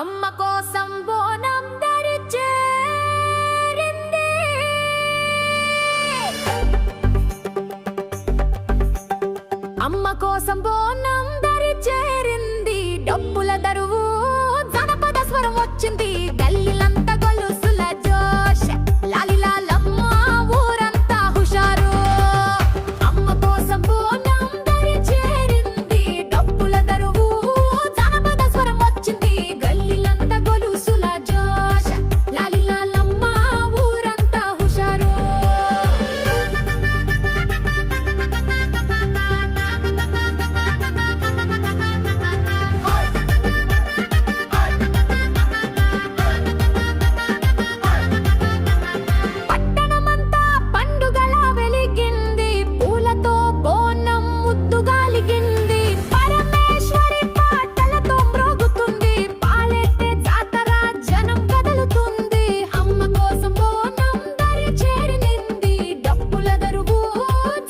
అమ్మ కోసం బోనం ధరించేరింది. అమ్మ కోసం బోనం ధరించేరింది. డప్పుల దరువు జనపద స్వరం వచ్చింది. గల్లీలంతా గొలుసుల జోష్ లాలిలాలమ్మ ఊరంతా హుషారు. అమ్మ కోసం బోనం ధరించేరింది. డప్పుల దరువు జనపద స్వరం వచ్చింది. గల్లీలంతా గొలుసుల జోష్ లాలిలాలమ్మ ఊరంతా హుషారు. పట్టణమంతా పండుగలా వెలిగింది. పూలతో బోనం ముద్దుగాలిగింది. పరమేశ్వరి పాటలతో మ్రోగుతుంది. పాలెట్టే జాతర జనం కదలుతుంది. అమ్మ కోసం బోనం ధరించేరింది. డప్పుల దరువు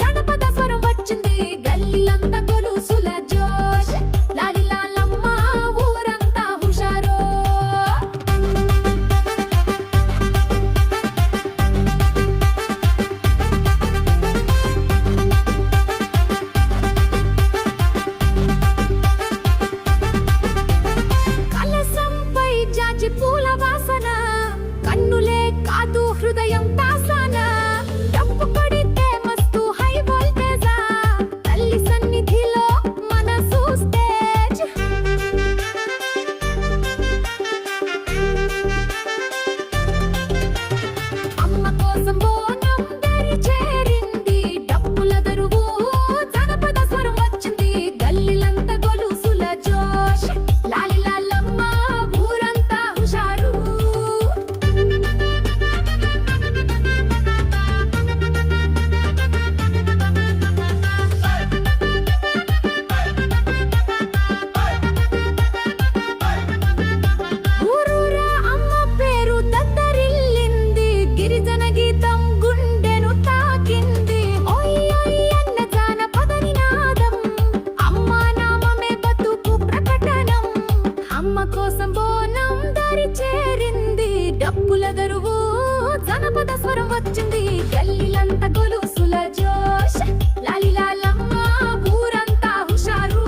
జనపద స్వరం వచ్చింది. గల్లీలంతా గొలుసుల జోష్ లాలిలాలమ్మ ఊరంతా హుషారు. కలసంపై జాజి పూల వాసన, కన్నులే కాదు హృదయం తాసాన. డప్పు కొడితే మస్తు హై వోల్టేజా, తల్లి సన్నిధిలో మనసు స్టేజ్. అమ్మ కోసం బోనం ధరించేరింది. డప్పుల దరువు జనపద స్వరం వచ్చింది. గల్లీలంతా గొలుసుల జోష్ లాలిలాలమ్మ ఊరంతా హుషారు. ఊరూరా అమ్మ పేరు దద్దరిల్లింది. గిరిజన గీతం గుండెను తాకింది. ఒయ్యొయ్యన్న జానపద నినాదం, అమ్మ నామమే బతుకు ప్రకటనం. అమ్మ కోసం బోనం ధరించేరింది. డప్పుల దరువు జనపద స్వరం వచ్చింది. గల్లీలంతా గొలుసుల జోష్ లాలిలాలమ్మ ఊరంతా హుషారు.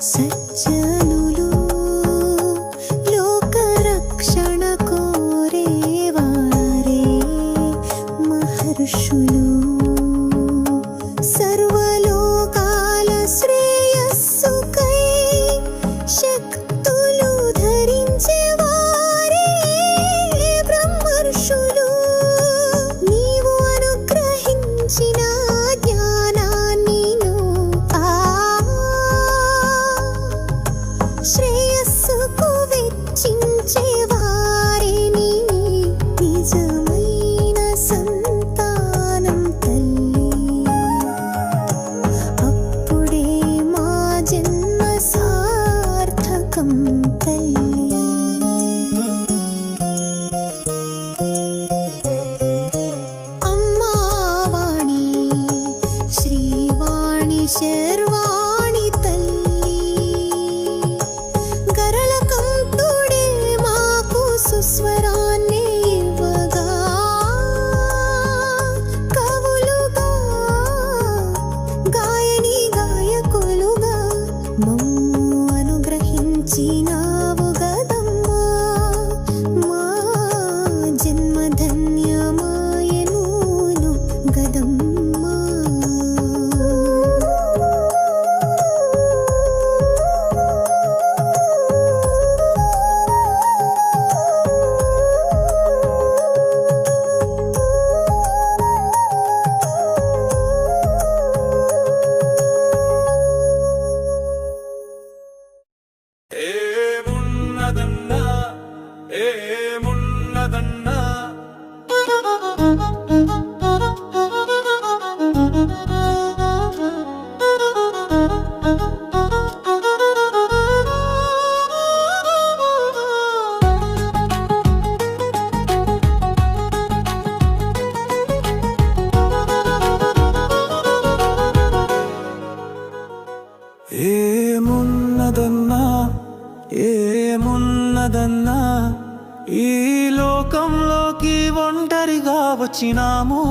సజ్జనులు లోకరక్షణ కోరేవారే మహర్షులు సర్వలోకాల శ్రేయస్సుకై శక్తులు ధరించేవారే బ్రహ్మర్షులు నీవు అనుగ్రహించిన జ్ఞానాన్ని శ్రేయస్సుకు వెచ్చించేవారే నిజమైన సంతానం తల్లి అప్పుడే మా జన్మ సార్థకం తల్లి అమ్మా వాణి శ్రీవాణి శర్వాణి తల్లి గరళకంఠుడే మాకు సుస్వరాన్ని ఇవ్వగా కవులుగా గాయని గాయకులుగా మమ్ము అనుగ్రహించినావు గదమ్మా మా జన్మ ధన్యమాయనును గదమ్మా ఏమున్నదన్నా ఏమున్నదన్నా ఏమున్నదన్నా ఏమున్నదన్నా ఈ లోకంలోకి ఒంటరిగా వచ్చినాము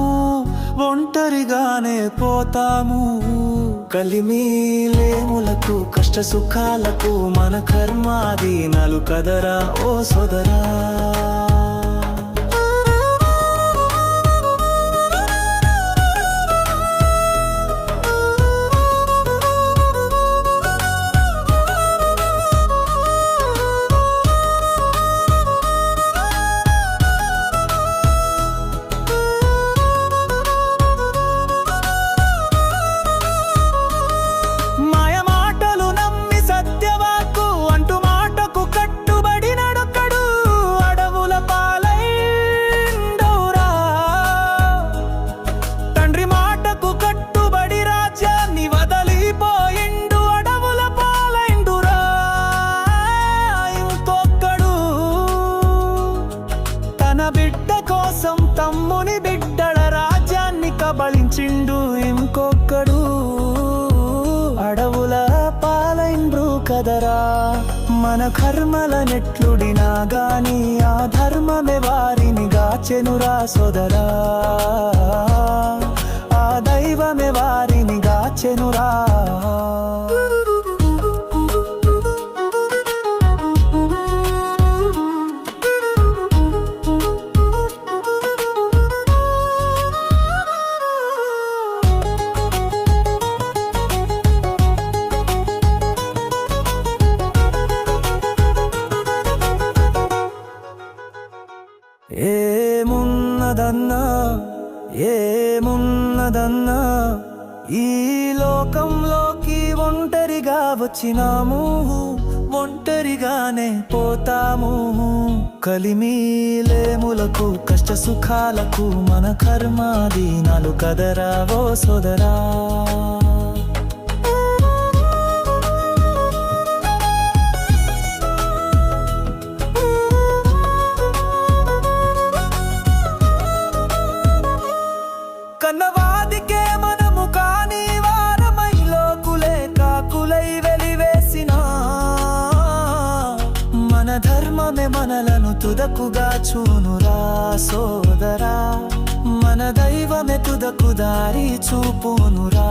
ఒంటరిగానే పోతాము కలిమిలేములకు కష్ట సుఖాలకు మన కర్మాదీనాలు కదరా ఓ సోదరా బిడ్డ కోసం తమ్ముని బిడ్డల రాజ్యాన్ని కబళించిండు ఇంకొక్కడు అడవుల పాలైండ్రు కదరా మన కర్మల నెట్లుడినా గాని ఆ ధర్మమే వారిని గాచెనురా సోదరా ఆ దైవమే వారిని గాచెనురా ఏమున్నదన్నా ఏమున్నదన్నా ఈ లోకంలోకి ఒంటరిగా వచ్చినాము ఒంటరిగానే పోతాము కలిమిలేములకు కష్ట సుఖాలకు మన కర్మాదీనాలు కదరా ఓ సోదరా కన్నవాదికే మనము కాని వారమై లోకులే కాకులై వెలివేసిన మన ధర్మమే మనలను తుదకుగా చూనురా సోదరా మన మన దైవమే తుదకు దారి చూపునురా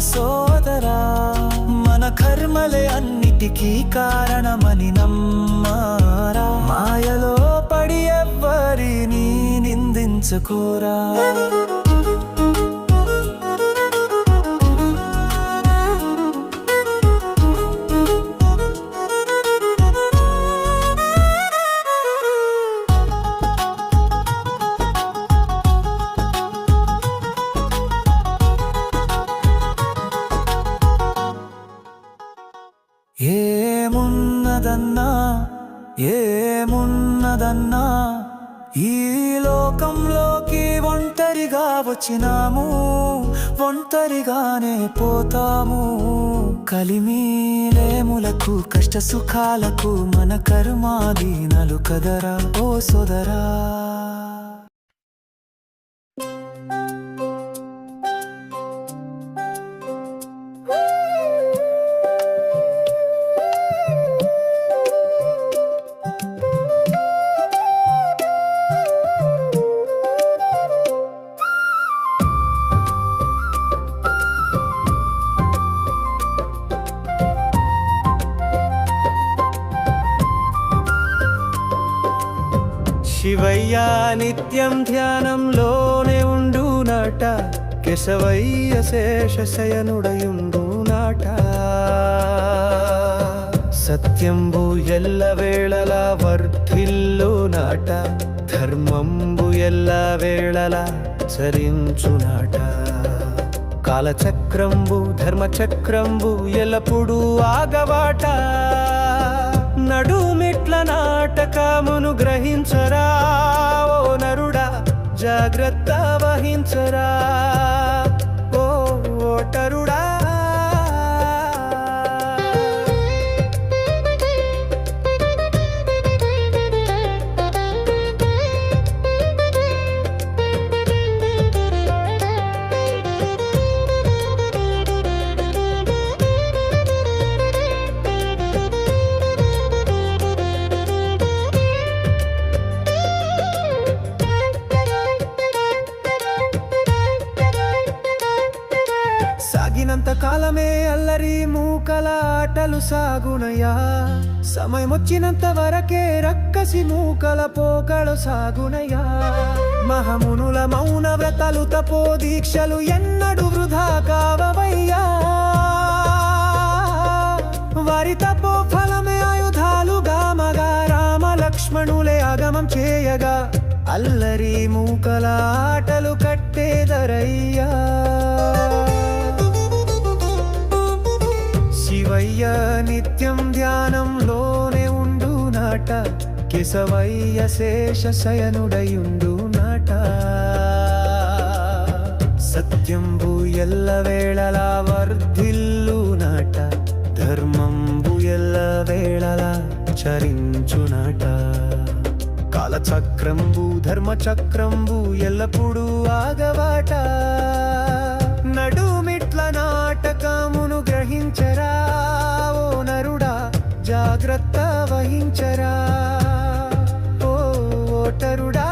సోదరా. మన కర్మలే అన్నిటికీ కారణమని నమ్మారా. మాయలో పడి ఎవ్వరిని నిందించకురా. ఏమున్నదన్నా ఏమున్నదన్నా ఈ లోకంలోకి ఒంటరిగా వచ్చినాము, ఒంటరిగానే పోతాము. కలిమీలేములకు కష్ట సుఖాలకు మన కర్మాదీనలు కదరా ఓ సోదరా. శివయ్య నిత్యం ధ్యానంలోనే ఉండునాట, కేశవయ్య శేషశయనుడయుండునాట. సత్యంబు ఎల్లవేళలా వర్ధిల్లునాట, ధర్మంబు ఎల్లవేళలా చరించునాట. కాలచక్రంబు ధర్మచక్రంబు ఎల్లప్పుడూ ఆగవాట. నడుమిట్ల నాటకమును గ్రహించరా ఓ నరుడా, జాగ్రత్త వహించరా ఓ ఓటరుడా. సాగినంత కాలమే అల్లరి మూకల ఆటలు సాగునయా, సమయమొచ్చినంత వరకే రక్కసి మూకల పోకలు సాగునయా. మహమునుల మౌన వ్రతలు తపో దీక్షలు ఎన్నడు వృధా కావవయ్యా. వారి తపో ఫలమే ఆయుధాలుగా మగా రామ లక్ష్మణులే ఆగమం చేయగా, అల్లరి మూకల ఆటలు కట్టేదరయ్యా. శివయ్య నిత్యం ధ్యానంలోనే ఉండునాట, కేశవయ్య శేషశయనుడయుండునాట. సత్యంబు ఎల్లవేళలా వర్ధిల్లునాట, ధర్మంబు ఎల్లవేళలా చరించునాట. కాలచక్రంబు ధర్మచక్రంబు ఎల్లప్పుడూ ఆగవాట. నడుమిట్ల నాటకమును గ్రహించరా ఓ నరుడా, జాగ్రత్త వహించరా ఓ ఓటరుడా.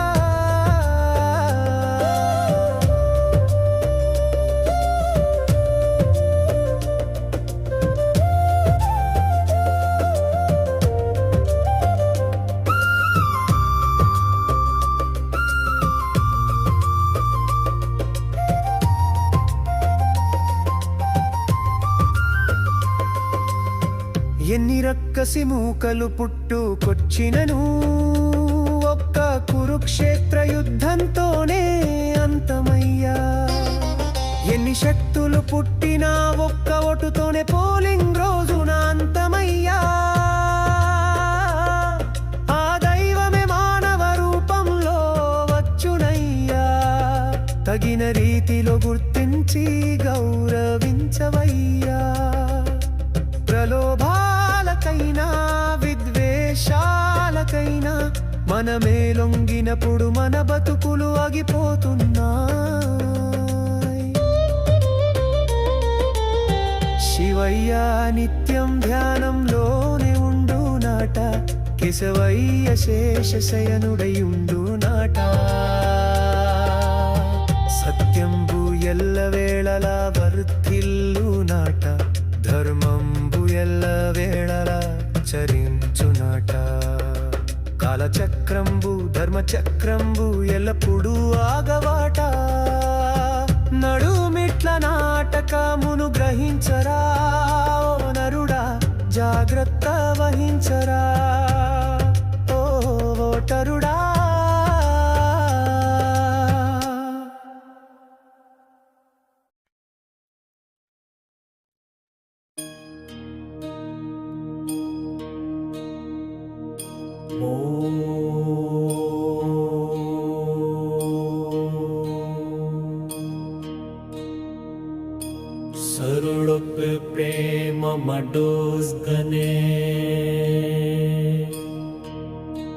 ఎన్ని రక్కసి మూకలు పుట్టుకొచ్చినను ఒక్క కురుక్షేత్ర యుద్ధంతోనే అంతమయ్యా. ఎన్ని శక్తులు పుట్టినా ఒక్క ఓటుతోనే పోలింగ్ రోజున అంతమయ్యా. ఆ దైవమే మానవ రూపంలో వచ్చునయ్యా. తగిన రీతిలో గుర్తించి గౌరవించవయ్యా. ప్రలోభాలకైనా విద్వేషాలకైనా మనమే లొంగినప్పుడు మన బతుకులు ఆగిపోతున్నాయి. శివయ్య నిత్యం ధ్యానంలోనే ఉండునాట, కేశవయ్య శేషశయనుడయుండునాట. సత్యంబు ఎల్లవేళలా వర్ధిల్లునాట ధర్మంబు ఎల్లవేళలా చరించునాట కాలచక్రంబు ధర్మచక్రంబు ఎల్లప్పుడూ ఆగవాట నడుమిట్ల నాటకమును గ్రహించరా ఓ నరుడా జాగ్రత్త వహించరా ఓ ఓటరుడా सरुडुप प्रेम मडोस्गने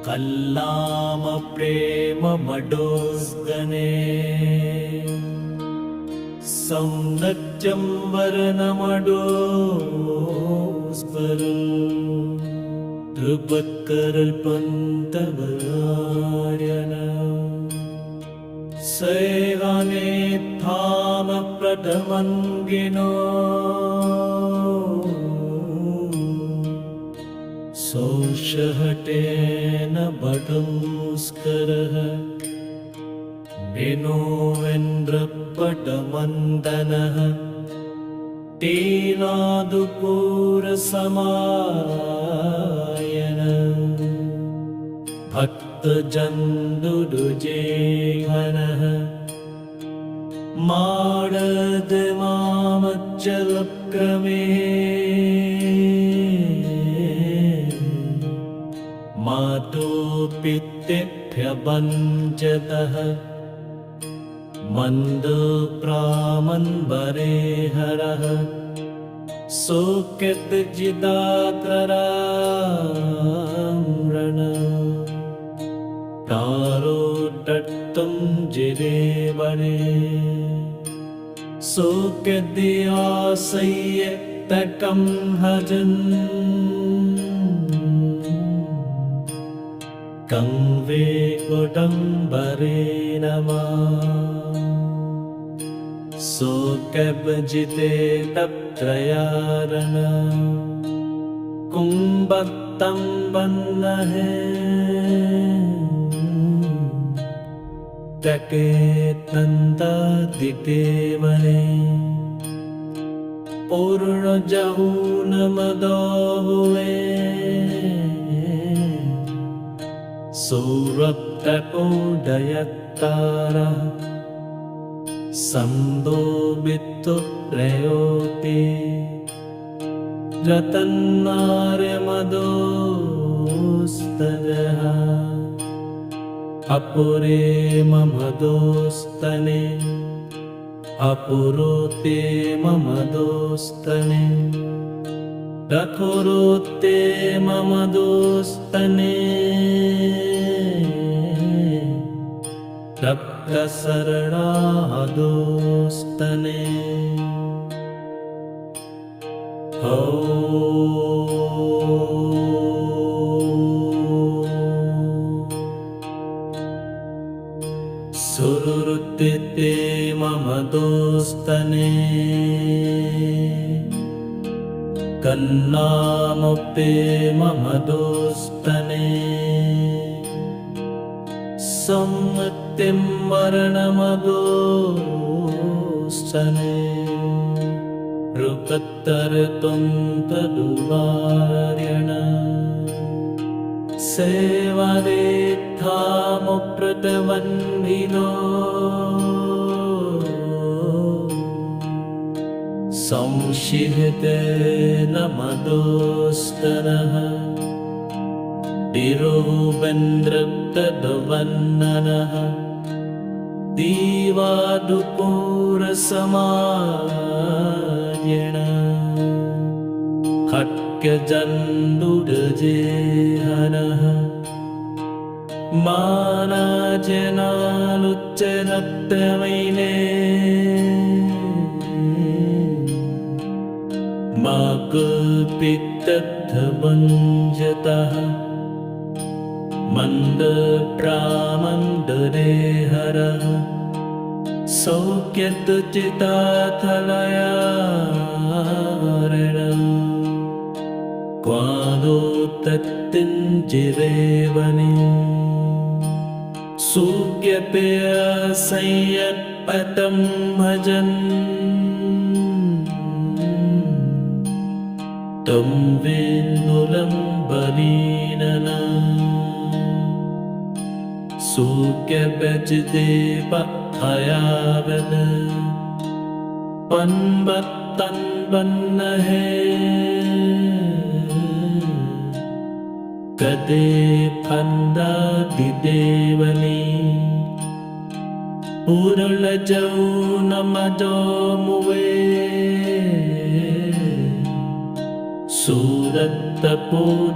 कल्लाम प्रेम मडोस्गने सौन्दर्यं वर्णमडोस्परं ध्रुवत्करल्पन्तवरार्यण सेवाने थाम प्रथमङ्गिनो सोषहटेन बटंस्करः विनोवेन्द्रपटमन्दनः टीलादुपूरसमायन भक्तजन्दुडुजेघनः माडदमामच्चलक्रमे मातोपितेभ्यभञ्जतः मन्दप्रामन्वरे हरः सोक्यतजिदातराम्रण तारोटट्टं जिरेवरे सोक्यदियासय्यतकं हजन् कंवे कुटुम्बरे नमः सोकबजिते तत्रयारण कुम्भक्तं वन्नहे तके तन्तादिते वने पूर्णजहूनमदोहुवे सौरभ्यकोदयत्तारा सन्दोबित्तुत्रयोऽपि रतन्नार्यमदोस्तजः अपुरे ममदोस्तने अपुरोते ममदोस्तने रखुरोते ममदोस्तने रक्तसरणादोस्तने सुरुरुत्ते मम दोस्तने कन्नामुक्ते मम दोस्तने सम्मतिं मरणमदोस्तने रुकत्तरतुं तदुवार्यण सेवादेत्थामुप्रतवन्दिनो संशिहतेन मदोस्तनः तिरुवेन्द्रतद्वन्ननः दीवादुपूरसमायण खट्क्यजन्दुडजेहनः मानाजनालुच्चरक्तमैने माकुपितद्धभञ्जतः मन्दप्रामन्दरे हरः സൗഖ്യതുചിതാഥലയാരണം ക്വാദോത്തത്തിഞ്ചിരേവനി സൂഖ്യപേയ സംയത്പതം ഭജൻ तं वेन्नुलं बलीनन सूक्यबजदेव हयावन पन्बत्तन बन्न है कदे फंदा दिदेवनी उरुल जौ नमदो मुवे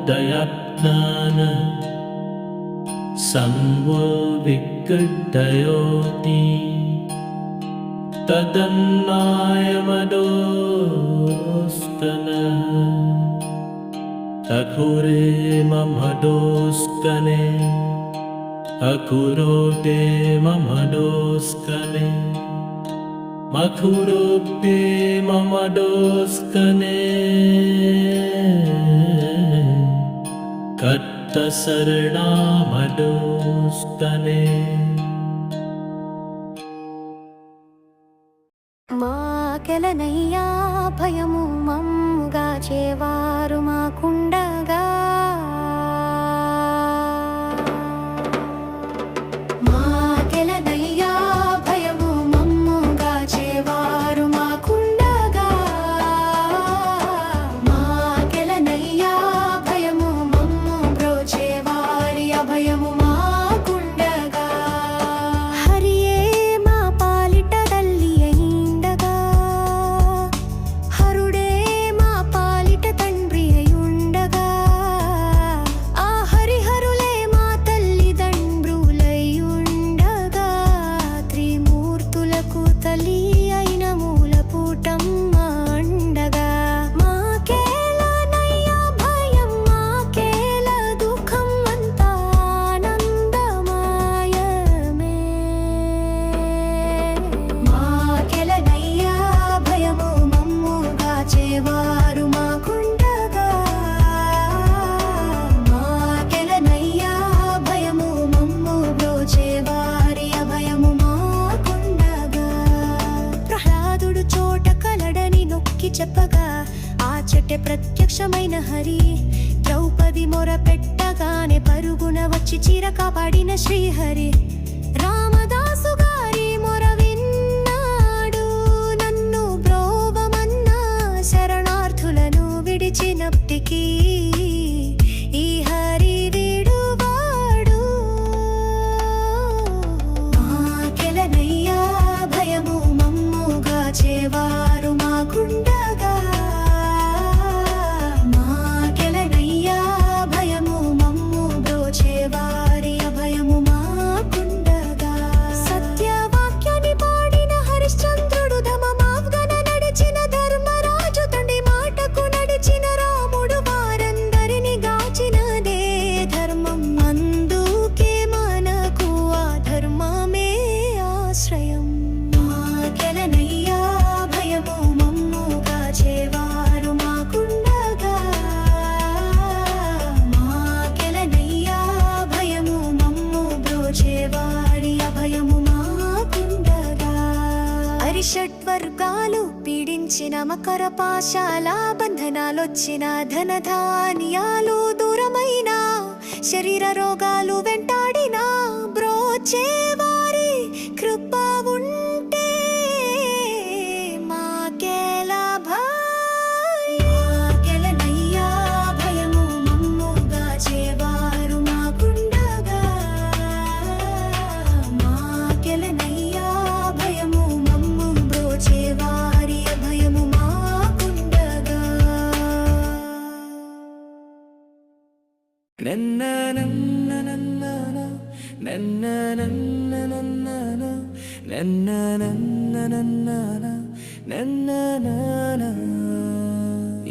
सूरत्तपोदयज्ञान संवो विकटयोति तदन्नायमदोस्तन अकुरे ममदोस्कने अकुरोते ममदोस्कने मखुरोपे ममदोस्कने कट्टसरणामदोस्तने మాకెలనయ్యా భయము మమ్ముగా చేవారు మాకుండగా మాకెలనయ్యా భయము మమ్ముగా చేవారు మాకుండగా మాకెలనయ్యా భయము మమ్ము బ్రోచేవారి అభయము మాకుండగా హరియే మా పాలిట తల్లి అయిండగా హరుడే మా పాలిట తండ్రి అయుండగా ఆ హరిహరులే మా తల్లిదండ్రులయుండగా త్రిమూర్తులకు తల్లి అయిన మూలపూటమ్మ అండగా మాకేలనయ్యా భయం మాకేల దుఃఖం అంతా ఆనందమయమే మాకెలనయ్యా భయము మమ్ముగా చేవారు మాకుండగా మాకెలనయ్యా భయము మమ్ము బ్రోచేవారి అభయము మాకుండగా ప్రహ్లాదుడు చోట కలడని నొక్కి చెప్పగా ఆ చెట్టే ప్రత్యక్షమైన హరి ద్రౌపది మొర పెట్టగానే పరుగున వచ్చి చీర కాపాడిన శ్రీహరి రామదాసు గారి మొర విన్నాడు నన్ను బ్రోవమన్నా శరణార్థులను విడిచినప్పటికీ ఈ హరి విడువాడు మాకెలనయ్యా భయము మమ్ముగా చేవారు మాకుండగా మాకెలనయ్యా భయము మమ్ము బ్రోచేవారి అభయము మాకుండగా సత్యవాక్యాన్ని పాడిన హరిశ్చంద్రుడు ధమమార్గాన నడిచిన ధర్మరాజు తండ్రి మాటకు నడిచిన రాముడు వారందరిని గాచినదే ధర్మం అందుకే మనకు ఆ ధర్మమే ఆశ్రయం మాకెలనయ్యా భయము మమ్ముగా చేవారు మాకుండగా మాకెలనయ్యా భయము మమ్ము బ్రోచేవారి అభయము మాకుండగా అరిషడ్వర్గాలు పీడించిన మకర పాశాల బంధనాలొచ్చిన ధనధాన్యాలు దూరమైన శరీర రోగాలు వెంటాడిన బ్రోచేవారి కృప ఉంటే మాకెలా మాకెలనయ్యా భయము మమ్ముగా చేవారు మాకుండగా మాకెలనయ్యా భయము మమ్ము బ్రోచేవారి అభయము మాకుండగా నన్న నన్న నన్న నన్న నన్న నన్న నన్న నన్న నన్న నన్న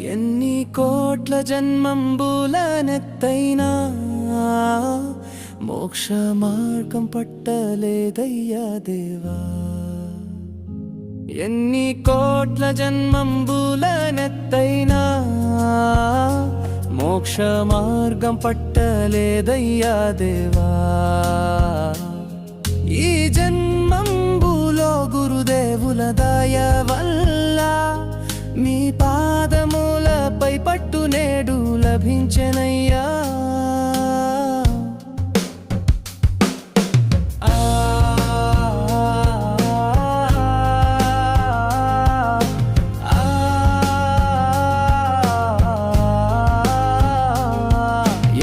ఎన్ని కోట్ల జన్మంబులనెత్తైనా మోక్ష మార్గం పట్టలేదయ్యా దేవా ఎన్ని కోట్ల జన్మంబులనెత్తైనా మోక్ష మార్గం పట్టలేదయ్యా దేవా. ఈ జన్మంబులో గురుదేవుల దయ వల్ల మీ పాదములపై పట్టు నేడు లభించెనయ్యా.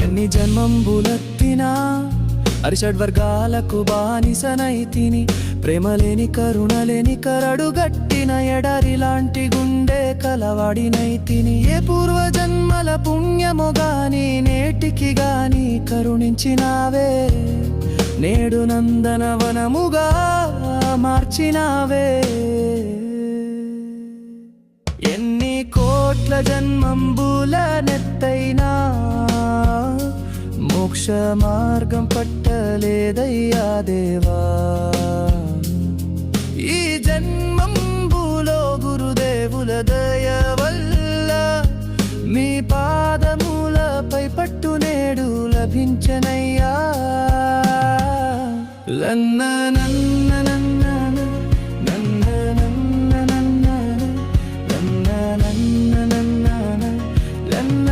ఎన్ని జన్మంబులెత్తినా అరిషడ్వర్గాలకు బానిసనైతిని. ప్రేమలేని కరుణలేని కరడుగట్టిన ఎడరి లాంటి గుండె కలవాడినైతిని. ఏ పూర్వజన్మల పుణ్యము గాని నేటికి గాని కరుణించినావే. నేడు నందనవనముగా మార్చినావే. ఎన్ని కోట్ల జన్మంబులనెత్తైనా మోక్ష మార్గం పట్టలేదయ్యా దేవా. ఈ జన్మంబులో గురుదేవుల దయ వల్ల మీ పాదములపై పట్టు నేడు లభించనయ్యా. లన్న నన్న నన్న నన్న నన్న నన్న నన్న నన్న నన్న నన్న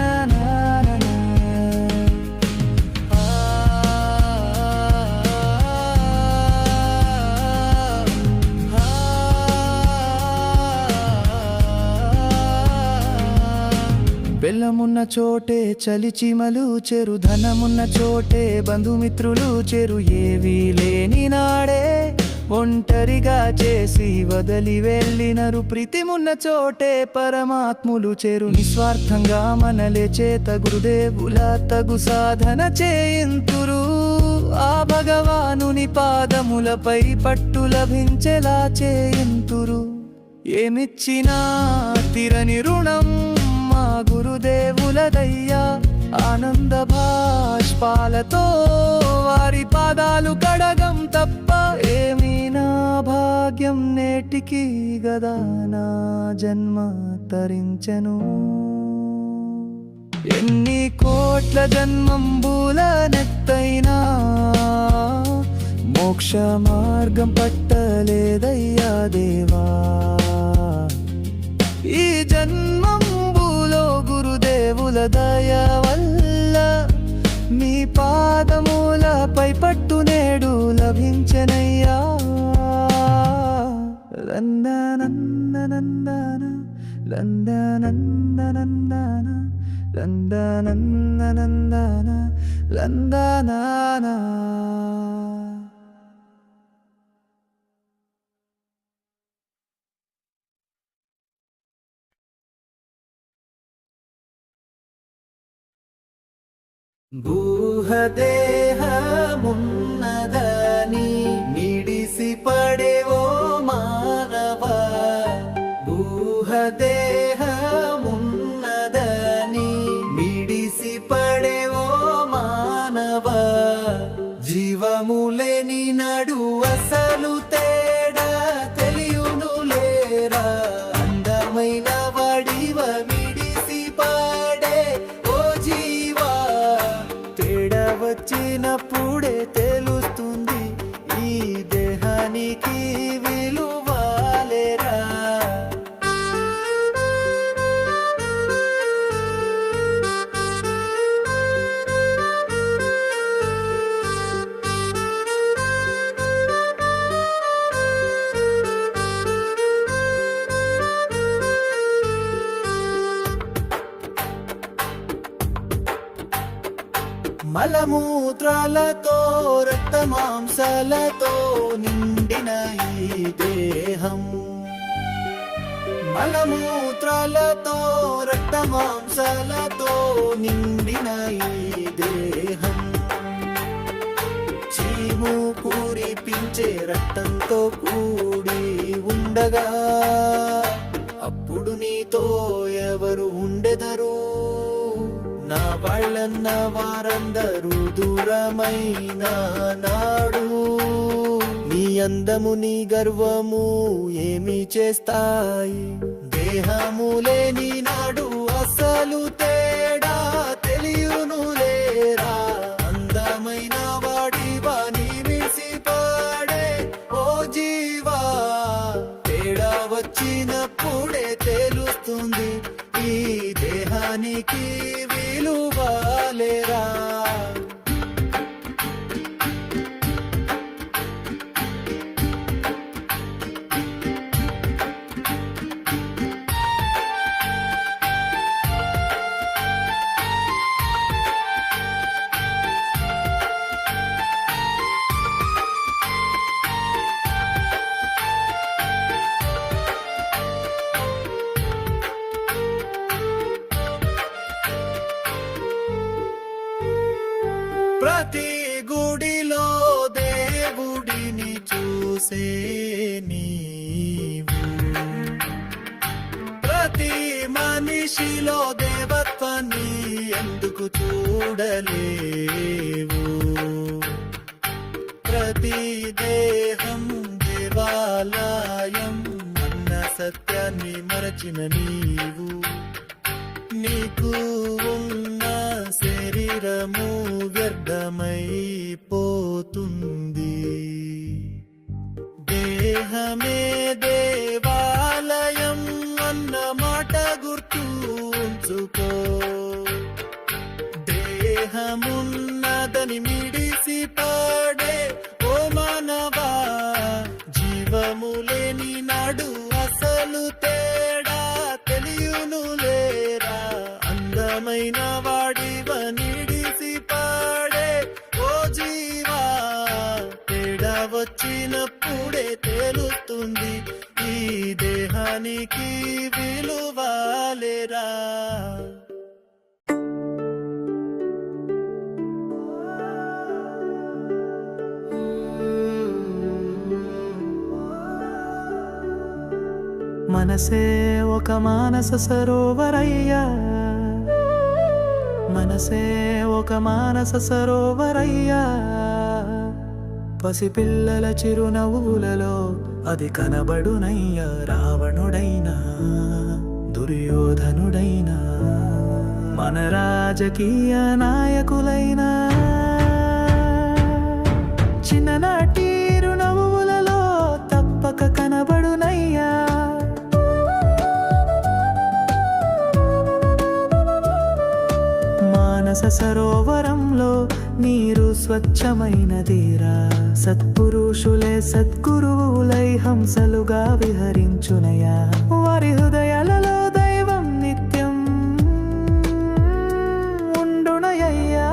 బెల్లమున్న చోటే చలిచిమలు చెరు. ధనమున్న చోటే బంధుమిత్రులు చెరు. ఏవీ లేని నాడే ఒంటరిగా చేసి వదిలి వెళ్ళినరు. ప్రీతిమున్న చోటే పరమాత్ములు చెరు. నిస్వార్థంగా మనలే చేత గురుదేవుల తగు సాధన చేయింతురు. ఆ భగవానుని పాదములపై పట్టు లభించేలా చేయింతురు. ఏమిచ్చినా తిరని రుణం మా గురుదేవులదయ్యా. ఆనంద భాష్పాలతో వారి పాదాలు కడగం తప్ప ఏమీ నా భాగ్యం నేటికి గదా నా జన్మ తరించెను. ఎన్ని కోట్ల జన్మంబులనెత్తైనా మోక్ష మార్గం పట్టలేదయ్యా దేవా. ఈ జన్మంబులో గురుదేవుల దయ వల్ల మీ పాదములపై పట్టు నేడు లభించెనయ్యా. లందనంద నందన లందనంద నందన లందనంద నందన లందనానా. భూహదేహమున్నదని నిడిసి పడేవో మానవ. భూహదేహమున్నదని నిడిసి పడేవో మానవ. జీవములేని నడు అసలు తేడా తెలియును లేరా. అందమైన వడివ మిడిసి పడే ఓ జీవా. తేడా వచ్చినప్పుడే తెలుస్తుంది ఈ దేహానికి విలువాలేరా. మలమూత్రాలతో రక్త మాంసాలతో నిండిన ఈ దేహం. మలమూత్రాలతో రక్త మాంసాలతో నిండిన ఈ దేహం. చీము పూరిపించే రక్తంతో కూడి ఉండగా అప్పుడు నీతో ఎవరు ఉండెదరు. నా వాళ్ళన్న వారందరూ దూరమైన నాడు నీ అందము నీ గర్వము ఏమి చేస్తాయి? దేహము లేని నాడు అసలు తేడా తెలియను లేరా? అందమైన వాడివా నీవిసి పాడే ఓ జీవా, తేడా వచ్చినప్పుడే తెలుస్తుంది ఈ దేహానికి విలువాలేరా. ప్రతి గుడిలో దేవుడిని చూసే నీవు, ప్రతి మనిషిలో దేవత్వాన్ని ఎందుకు చూడలేవు? ప్రతి దేహం దేవాలయం అన్న సత్యాన్ని మరచిన నీవు, నీకు ఉన్న శరీరము వ్యర్థమైపోతుంది. దేహమే దేవాలయం అన్న మాట గుర్తు ఉంచుకో. దేహమున్నదని మిడిసి పాడే ఓ మానవా, జీవము లేని నాడు అసలు తేడా తెలియను లేరా? అందమైన వాడివ నిడిసి పాడే ఓ జీవా, తేడా వచ్చినప్పుడే తెలుస్తుంది ఈ దేహానికి విలువాలేరా. మనసే ఒక మానస సరోవరయ్యా, మనసే ఒక మానస సరోవరయ్యా. పసిపిల్లల చిరునవ్వులలో అది కనబడునయ్యా. రావణుడైనా దుర్యోధనుడైనా మన రాజకీయ నాయకులైనా చిన్ననాటి నవ్వులలో తప్పక కనబడునయ్యా. మానస సరోవరంలో నీరు స్వచ్ఛమైనదిరా. సత్పురుషులే సద్గురువులై హంసలుగా విహరించునయా. వారి హృదయాలలో దైవం నిత్యం ఉండునయ్యా.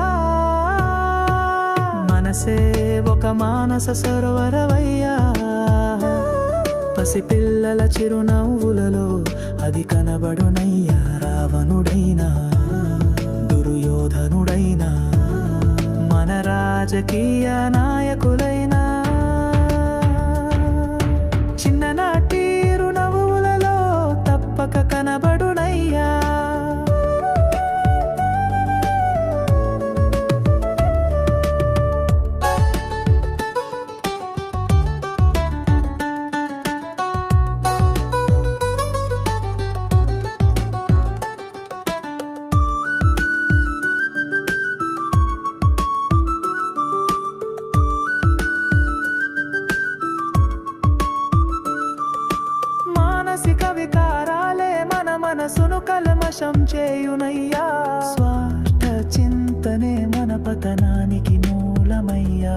మనసే ఒక మానస సరోవరవయ్యా. పసిపిల్లల చిరునవ్వులలో అది కనబడునయ్యా. రావణుడైనా దుర్యోధనుడైనా మన రాజకీయ నాయకులైనా చిన్ననాటి నవ్వులలో తప్పక కనబడునయ్యా. మానసిక వికారాలే మన మనసును కల్మషం చేయునయ్యా. స్వార్థ చింతనే మన పతనానికి మూలమయ్యా.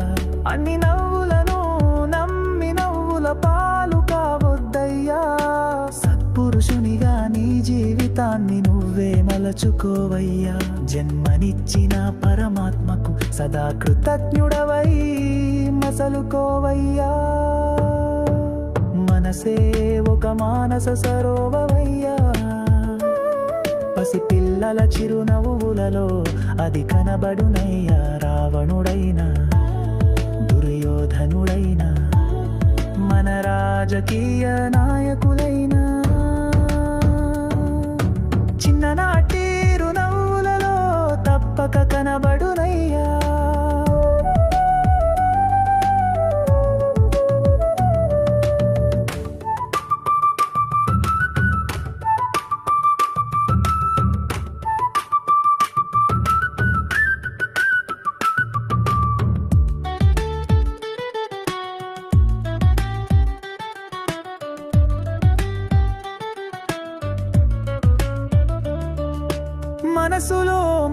అన్ని నవ్వులను నమ్మి నవ్వుల పాలు కావద్దయ్యా. సత్పురుషునిగా నీ జీవితాన్ని నువ్వే మలచుకోవయ్యా. జన్మనిచ్చిన పరమాత్మకు సదా కృతజ్ఞుడవై మసలుకోవయ్యా. మనసే ఒక మానస సరోవరయ్యా. పసిపిల్లల చిరునవ్వులలో అది కనబడునయ్యా. రావణుడైనా దుర్యోధనుడైనా మన రాజకీయ నాయకులైనా చిన్ననాటి నవ్వులలో తప్పక కనబడునయ్యా.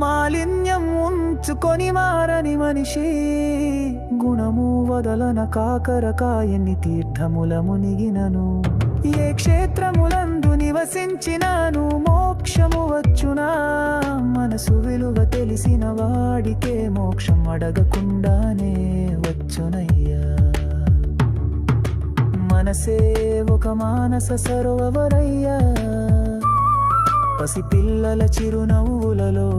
మాలిన్యం ఉంచుకొని మారని మనిషి గుణము వదలన కాకరకాయని తీర్థముల మునిగినను ఏ క్షేత్రములందు నివసించినాను మోక్షము వచ్చునా మనసు విలువ తెలిసిన వాడికే మోక్షం అడగకుండానే వచ్చునయ్యా మనసే ఒక మానస సరోవరయ్యా పసిపిల్లల చిరునవ్వులలో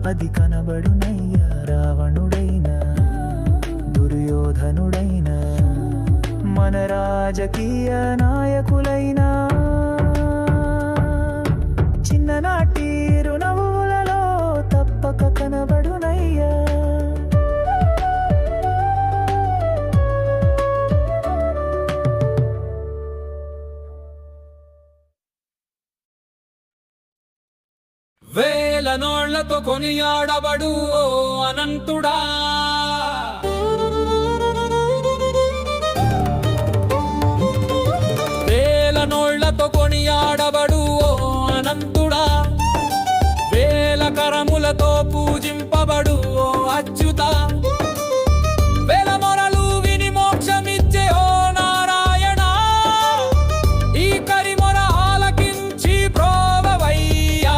అది కనబడునయ్యా రావణుడైనా దుర్యోధనుడైనా మన రాజకీయ నాయకులైనా చిన్ననాటి రుణవులలో తప్పక కనబడునయ్యా వేల నోళ్లతో కొనియాడబడు ఓ అనంతుడా వేల నోళ్లతో కొనియాడబడు ఓ అనంతుడా వేల కరములతో పూజింపబడు ఓ అచ్యుత వేల మొరలు విని మోక్షమిచ్చే ఓ నారాయణ ఈ కరిమొర ఆలకించి ప్రోవవయ్యా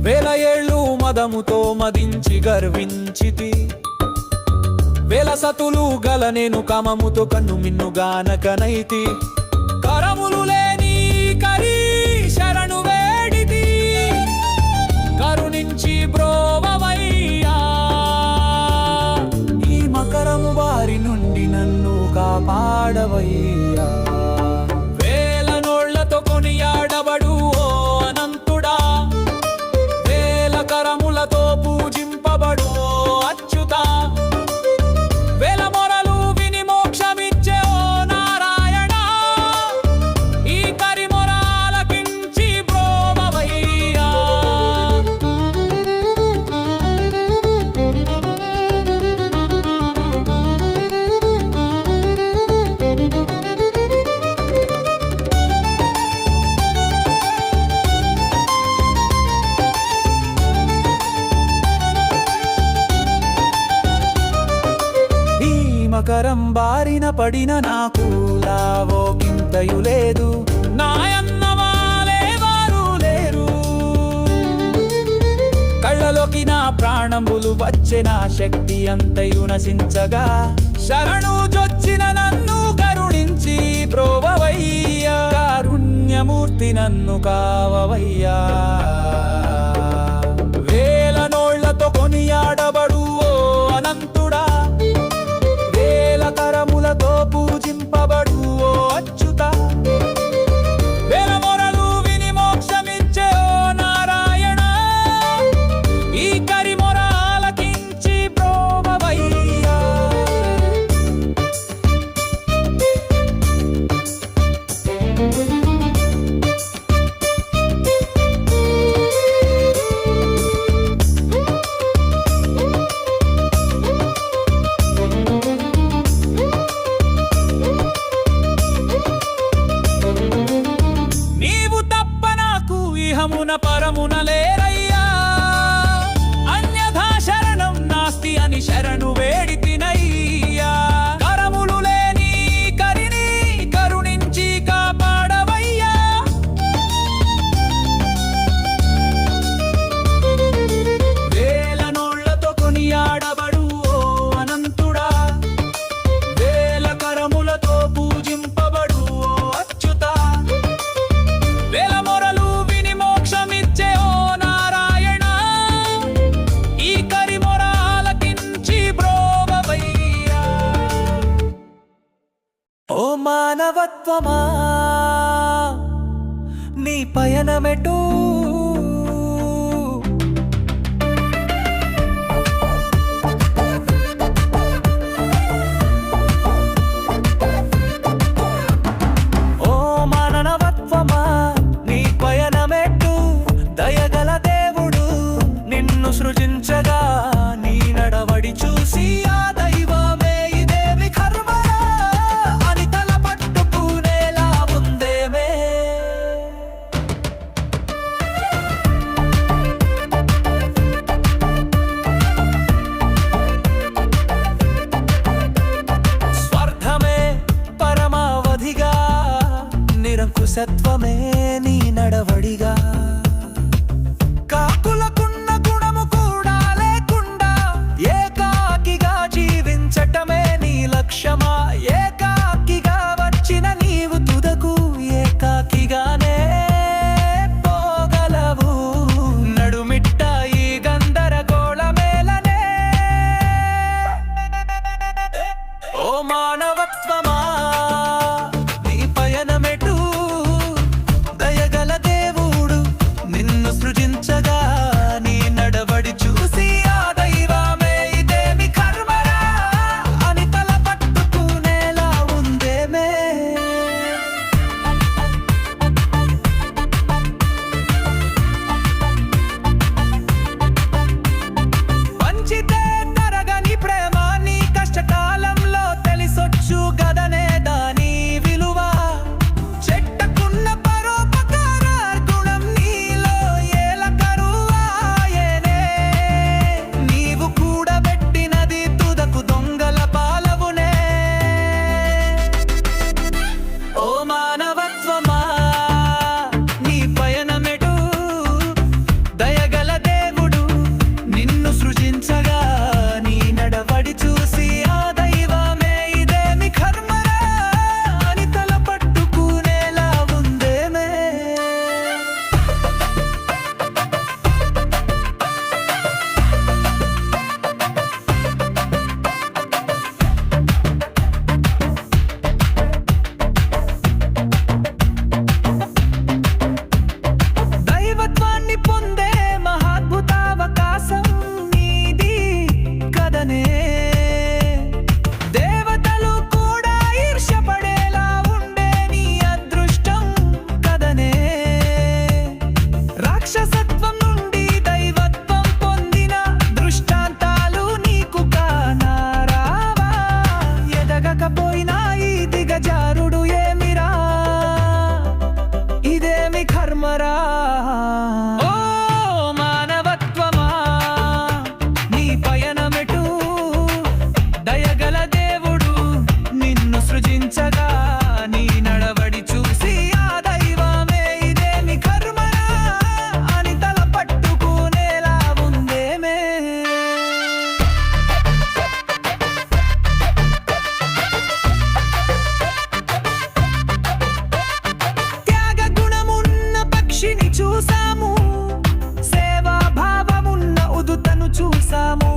వేల ఏళ్ళు మదముతో మదించి గర్వించితి వేల సతులు గల నేను కామముతో కన్ను మిన్నుగానకనైతి కరములు లేని కరీ శరణు వేడితి కరుణించి బ్రోవవయ్యా ఈ మకరము వారి నుండి నన్ను కాపాడవయ్యా వేల నోళ్లతో కొనియాడబడు ఓ అనంతుడా వేల కరములతో పూజింపబడు ఓ అచ్యుత వేల మొరలు విని మోక్షమిచ్చే ఓ నారాయణ ఈ కరిమొర ఆలకించి బ్రోవవయ్యా ఈ మకరం బారిన పడిన నాకు లావో గింతయు లేదు నాయన్న వాలేవారు లేరు కళ్ళలోకి నా ప్రాణములు వచ్చే నా శక్తి అంతయు నశించగా శరణు జొచ్చిన నన్ను కరుణించి ప్రోవవయ్యా కారుణ్యమూర్తి నన్ను కావవయ్యా వేల నోళ్లతో కొనియాడబడు ఓ అనంతుడా వేల కరములతో పూజింపబడు ఓ అచ్యుత వేల మొరలు విని మోక్షమిచ్చే ఓ నారాయణ ఈ కరిమొర ఆలకించి ప్రోవవయ్యా నీవు తప్ప నాకు ఇహమున పరమున లేరయ్యా అన్యథా శరణం నాస్తి అని శరణు వేడితినయ్యా కరములు లేని కరిని కరుణించి కాపాడవయ్యా వేల నోళ్లతో కొనియాడబడు ఓ అనంతుడా వేల కరములతో పూజింపబడు ఓ అచ్యుత వేల మొరలు విని మోక్షమిచ్చే ఓ నారాయణ ఈ కరిమొర ఆలకించి బ్రోవవయ్యా ఓ మానవత్వమా నీ పయనమెటు ఓ మానవత్వమా నీ పయనమెటు దయగల దేవుడు నిన్ను సృజించగా నీ నడవడి చూసి ఆ దైవమే ఇదేమి కర్మరా అని తల పట్టుకునేలా ఉందేమే. స్వార్థమే పరమావధిగా నిరంకుశత్వమే నీ నడవడిగా కాకులకున్న గుణము కూడా లేకుండా ఏకాకిగా జీవించటమే నీ లక్ష్యమా. ఏకాకిగా వచ్చిన నీవు తుదకు ఏకాకిగానే పోగలవు. నడుమిట్ట ఈ గందరగోళమేలనే ఓ మానవత్వమా నీ పయనమెటు. దయగల దేవుడు నిన్ను సృజించగా నీ నడవడి చూసి ఆ దైవమే ఇదేమి కర్మరా అని తల పట్టుకునేలా ఉందేమే. పంచితే తరగని ప్రేమ నీ కష్టకాలంలో తెలిసొచ్చు గదనే దాని విలువ. చెట్టకున్న పరోపకార గుణం నీలో ఏల కరువాయనే. నీవు కూడబెట్టినది తుదకు దొంగల పాలవునే. ఓ మానవత్వమా నీ పయనమెటు. దయగల దేవుడు నిన్ను సృజించగా నీ నడవడి చూసి ఆ దైవమే ఇదేమి కర్మరా అని తల పట్టుకునేలా ఉందేమే. దైవత్వాన్ని పొందే మహాద్భుతావకాశం నీది కదనే. దేవతలు కూడా ఈర్ష్యపడేలా ఉండే నీ అదృష్టం కదనే. రాక్షసత్వం నుండి దైవత్వం పొందిన దృష్టాంతాలు నీకు కానారావా. ఎదగకపోయినా ఈ దిగజారుడు ఏమిరా ఇదేమి కర్మరా. ఓ మానవత్వమా నీ పయనమెటు. దయగల దేవుడు నిన్ను సృజించగా నీ నడవడి చూసి ఆ దైవమే ఇదేమి కర్మరా అని తల పట్టుకునేలా ఉందేమే. త్యాగ గుణమున్న పక్షిని చూసాము. సేవా భావమున్న ఉదుతను చూసాము.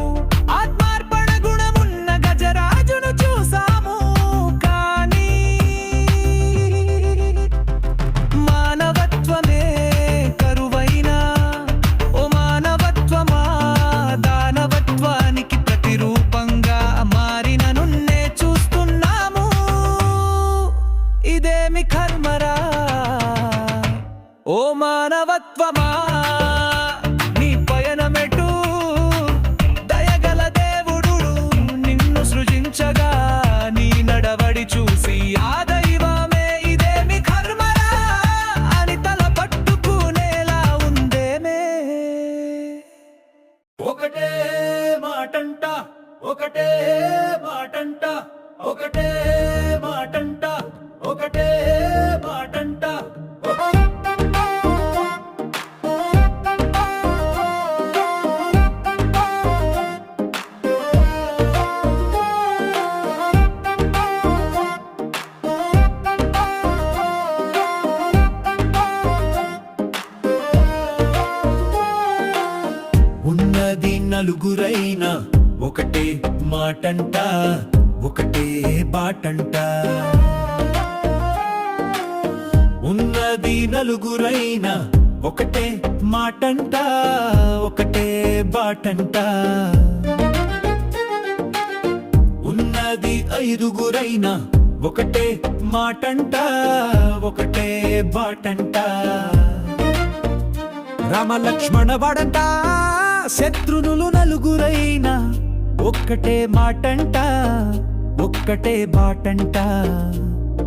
ఆత్మార్పణ గుణమున్న గజరాజును చూసాము. కానీ మానవత్వమే కరువైన ఓ మానవత్వమా దానవత్వానికి ప్రతిరూపంగా మారిన నున్నే చూస్తున్నాము. ఇదేమి కర్మరా. ఓ మానవత్వమా నీ పయనమెటు. దయగల దేవుడు నిన్ను సృజించగా నీ నడవడి చూసి ఆ దైవమే ఇదేమి కర్మరా అని తల పట్టుకునేలా ఉందేమే. ఒకటే మాటంట ఒకటే మాటంట ఒకటే మాటంట ఒకటే మాటంట. ఉన్నది నలుగురైనా ఒకటే మాటంట ఒకటే బాటంట. ఉన్నది నలుగురైనా ఒకటే మాటంట ఒకటే బాటంట. ఉన్నది ఐదుగురైనా ఒకటే మాటంట ఒకటే బాటంట. రామ లక్ష్మణ వాడంట శత్రునులు నలుగురైనా ఒక్కటే మాటంట ఒక్కటే బాటంట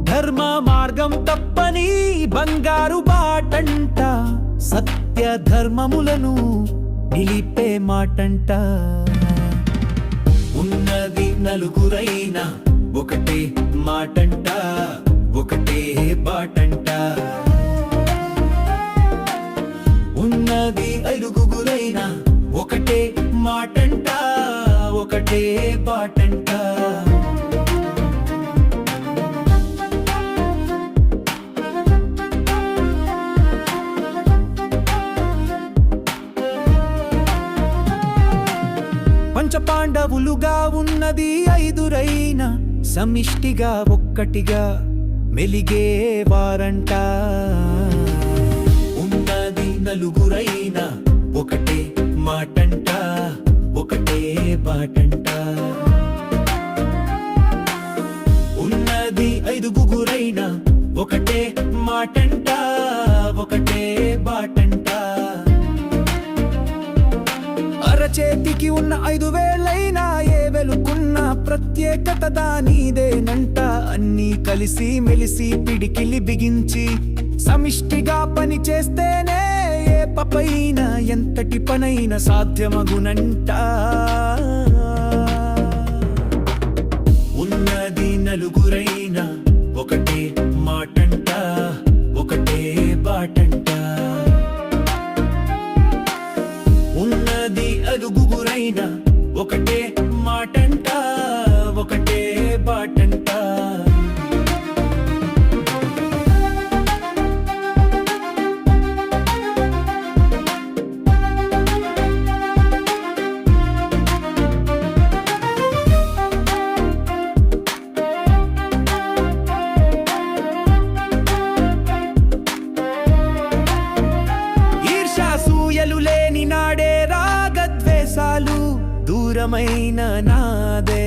ధర్మ మార్గం తప్పని బంగారు బాటంట సత్య ధర్మములను నిలిపే మాటంట ఉన్నది నలుగురైనా ఒకటే మాటంట ఒకటే బాటంట ఉన్నది ఐదుగురైనా ఒకటే మాటంట ఒకటే బాటంట పంచపాండవులుగా ఉన్నది ఐదురైనా సమిష్టిగా ఒక్కటిగా మెలిగే వారంట ఉన్నది నలుగురైనా ఒకటే మాటంట ఒకటే బాటంట ఉన్నది ఐదుగురైనా ఒకటే మాటంట ఒకటే బాటంట అరచేతికి ఉన్న 5 వేలైనా ఏ వెలుకున్న ప్రత్యేకత దానిదేనంట అన్నీ కలిసి మెలిసి పిడికిలి బిగించి సమిష్టిగా పని చేస్తేనే ఏ పపైన ఎంతటి పనైన సాధ్యమగునంట ఉన్నది నలుగురైనా ఒకటే మాటంట ఒకటే బాటంట ఉన్నది ఐదుగురైనా ఒకటే మాటంట ఒకటే బాటంట లేని నాడే రాగద్వేషాలు దూరమైన నాదే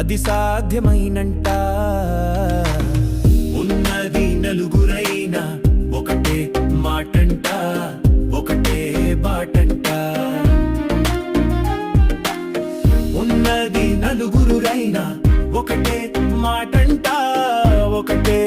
అది సాధ్యమైనంట ఉన్నది నలుగురైనా ఒకటే మాటంట ఒకటే బాటంట ఉన్నది నలుగురైనా ఒకటే మాటంట ఒకటే